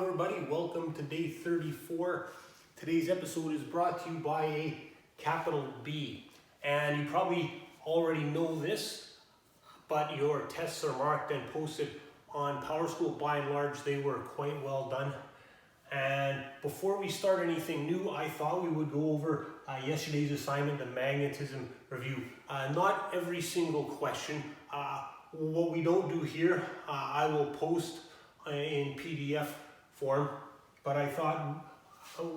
everybody, welcome to day 34. Today's episode is brought to you by a capital B. And you probably already know this, but your tests are marked and posted on PowerSchool. By and large, they were quite well done. And before we start anything new, I thought we would go over yesterday's assignment, the magnetism review. Not every single question. What we don't do here, I will post in PDF form, but I thought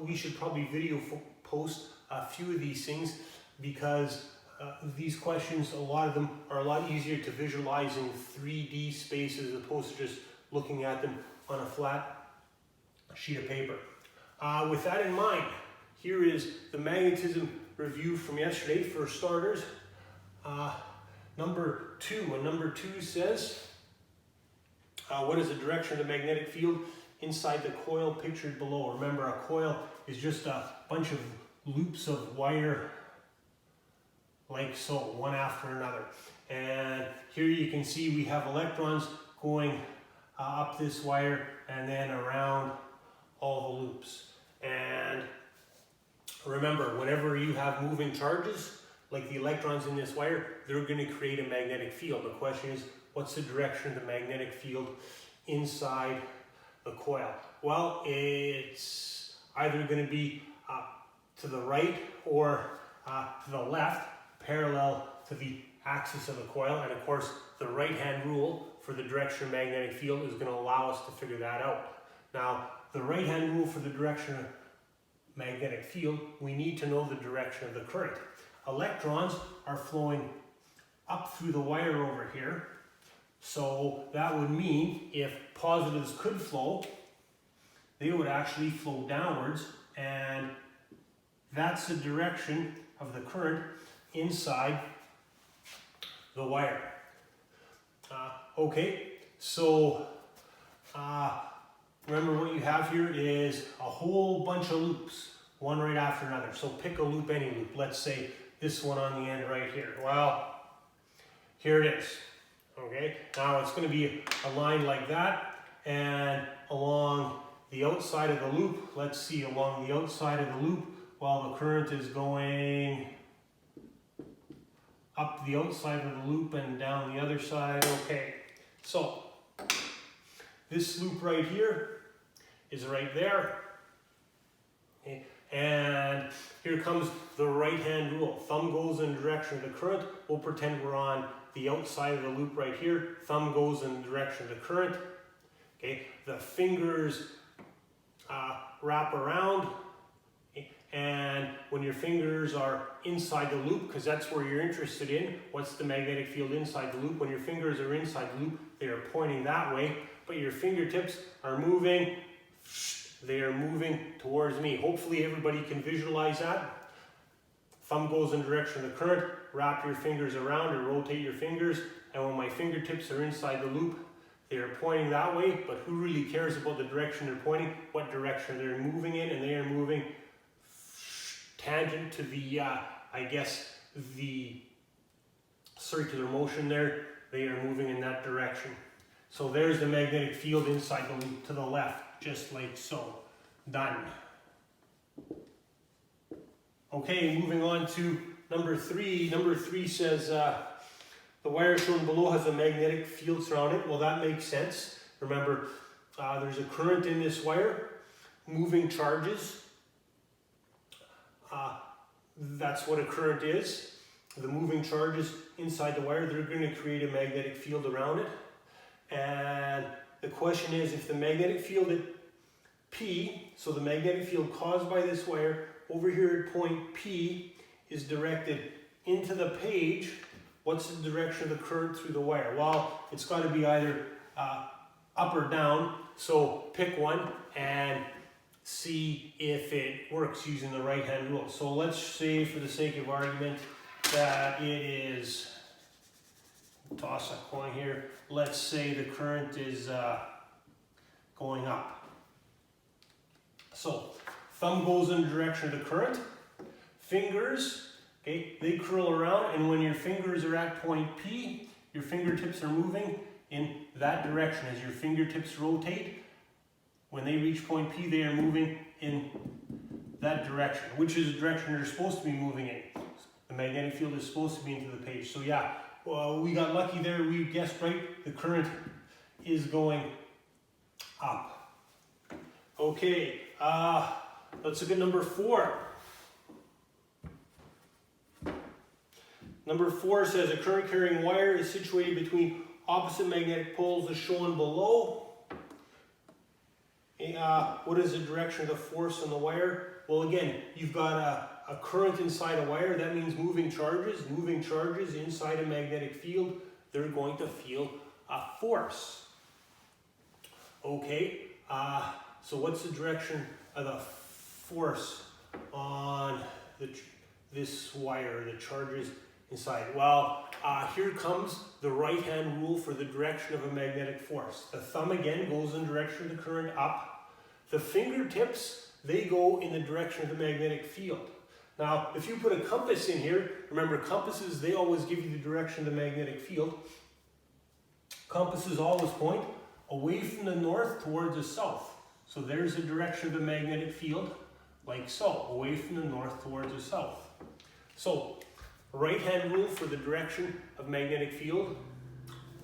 we should probably video post a few of these things because these questions, a lot of them are a lot easier to visualize in 3D space as opposed to just looking at them on a flat sheet of paper. With that in mind, here is the magnetism review from yesterday. For starters, number 2, and number 2 says, what is the direction of the magnetic field inside the coil pictured below? Remember, a coil is just a bunch of loops of wire like so, one after another. And here you can see we have electrons going up this wire and then around all the loops. And remember, whenever you have moving charges, like the electrons in this wire, they're going to create a magnetic field. The question is, what's the direction of the magnetic field inside the coil? Well, it's either going to be to the right or to the left, parallel to the axis of the coil. And of course, the right-hand rule for the direction of magnetic field is going to allow us to figure that out. Now, the right-hand rule for the direction of magnetic field, we need to know the direction of the current. Electrons are flowing up through the wire over here. So that would mean if positives could flow, they would actually flow downwards, and that's the direction of the current inside the wire. Okay, so remember what you have here is a whole bunch of loops, one right after another. So pick a loop, any loop. Let's say this one on the end right here. Well, here it is. Okay, now it's going to be a line like that, and along the outside of the loop, let's see, along the outside of the loop, while the current is going up the outside of the loop and down the other side. Okay, so this loop right here is right there. Okay. And here comes the right-hand rule. Thumb goes in the direction of the current. We'll pretend we're on the outside of the loop right here. Thumb goes in the direction of the current. Okay, the fingers wrap around. Okay. And when your fingers are inside the loop, because that's where you're interested in, what's the magnetic field inside the loop? When your fingers are inside the loop, they are pointing that way, but your fingertips are moving. They are moving towards me. Hopefully everybody can visualize that. Thumb goes in the direction of the current. Wrap your fingers around or rotate your fingers. And when my fingertips are inside the loop, they are pointing that way. But who really cares about the direction they're pointing? What direction they're moving in? And they are moving tangent to the, I guess, the circular motion there. They are moving in that direction. So there's the magnetic field inside the loop to the left, just like so. Done. Okay, moving on to number 3. Number 3 says the wire shown below has a magnetic field surrounding it. Well, that makes sense. Remember, there's a current in this wire, moving charges. That's what a current is. The moving charges inside the wire, they're going to create a magnetic field around it. And the question is, if the magnetic field at P, so the magnetic field caused by this wire over here at point P is directed into the page, what's the direction of the current through the wire? Well, it's got to be either up or down, so pick one and see if it works using the right-hand rule. So let's say, for the sake of argument, that it is, toss a coin here, let's say the current is going up. So thumb goes in the direction of the current. Fingers, okay, they curl around, and when your fingers are at point P, your fingertips are moving in that direction. As your fingertips rotate, when they reach point P, they are moving in that direction, which is the direction they're supposed to be moving in. The magnetic field is supposed to be into the page. So yeah, well, we got lucky there. We guessed right. The current is going up. Okay, let's look at number 4. Number 4 says a current carrying wire is situated between opposite magnetic poles as shown below. What is the direction of the force on the wire? Well, again, you've got a current inside a wire. That means moving charges. Moving charges inside a magnetic field, they're going to feel a force. Okay, so what's the direction of the force on this wire, the charges inside? Well, here comes the right-hand rule for the direction of a magnetic force. The thumb again goes in the direction of the current up. The fingertips, they go in the direction of the magnetic field. Now, if you put a compass in here, remember compasses, they always give you the direction of the magnetic field. Compasses always point away from the north towards the south. So there's the direction of the magnetic field, like so, away from the north towards the south. So, right-hand rule for the direction of magnetic field.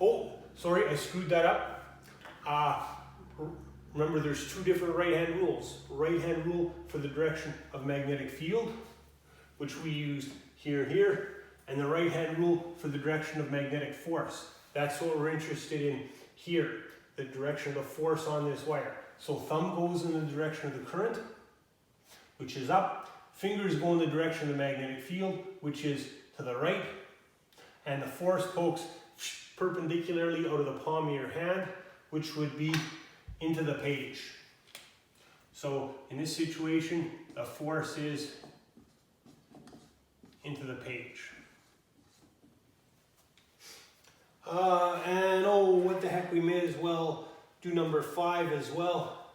Oh, sorry, I screwed that up. Remember, there's 2 different right-hand rules. Right-hand rule for the direction of magnetic field, which we used here, and the right-hand rule for the direction of magnetic force. That's what we're interested in here, the direction of the force on this wire. So thumb goes in the direction of the current, which is up. Fingers go in the direction of the magnetic field, which is to the right. And the force pokes perpendicularly out of the palm of your hand, which would be into the page. So in this situation, the force is into the page. And oh, what the heck, we may as well do number 5 as well.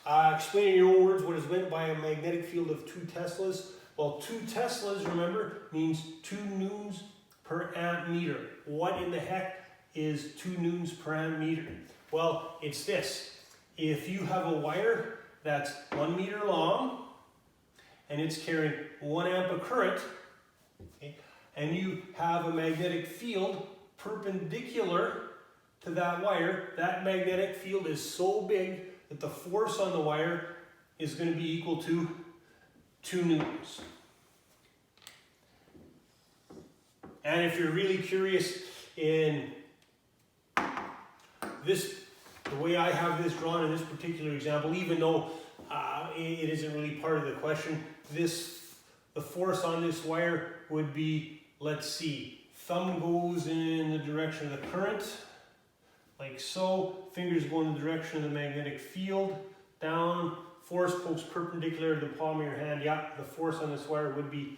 Explain in your own words what is meant by a magnetic field of 2 Teslas. Well, 2 Teslas, remember, means 2 newtons per amp meter. What in the heck is 2 newtons per amp meter? Well, it's this. If you have a wire that's 1 meter long and it's carrying 1 amp of current, okay, and you have a magnetic field perpendicular to that wire, that magnetic field is so big that the force on the wire is going to be equal to 2 newtons. And if you're really curious in this, the way I have this drawn in this particular example, even though it isn't really part of the question, the force on this wire would be, let's see, thumb goes in the direction of the current, like so. Fingers go in the direction of the magnetic field, down. Force pokes perpendicular to the palm of your hand. Yeah, the force on this wire would be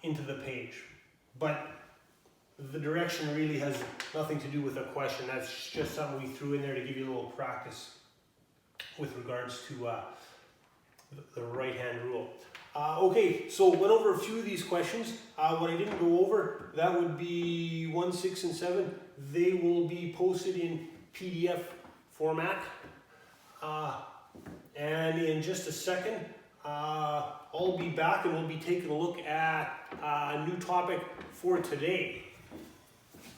into the page. But the direction really has nothing to do with the question. That's just something we threw in there to give you a little practice with regards to the right-hand rule. Okay, so went over a few of these questions. What I didn't go over, that would be 1, 6, and 7. They will be posted in PDF format. And in just a second, I'll be back and we'll be taking a look at a new topic for today.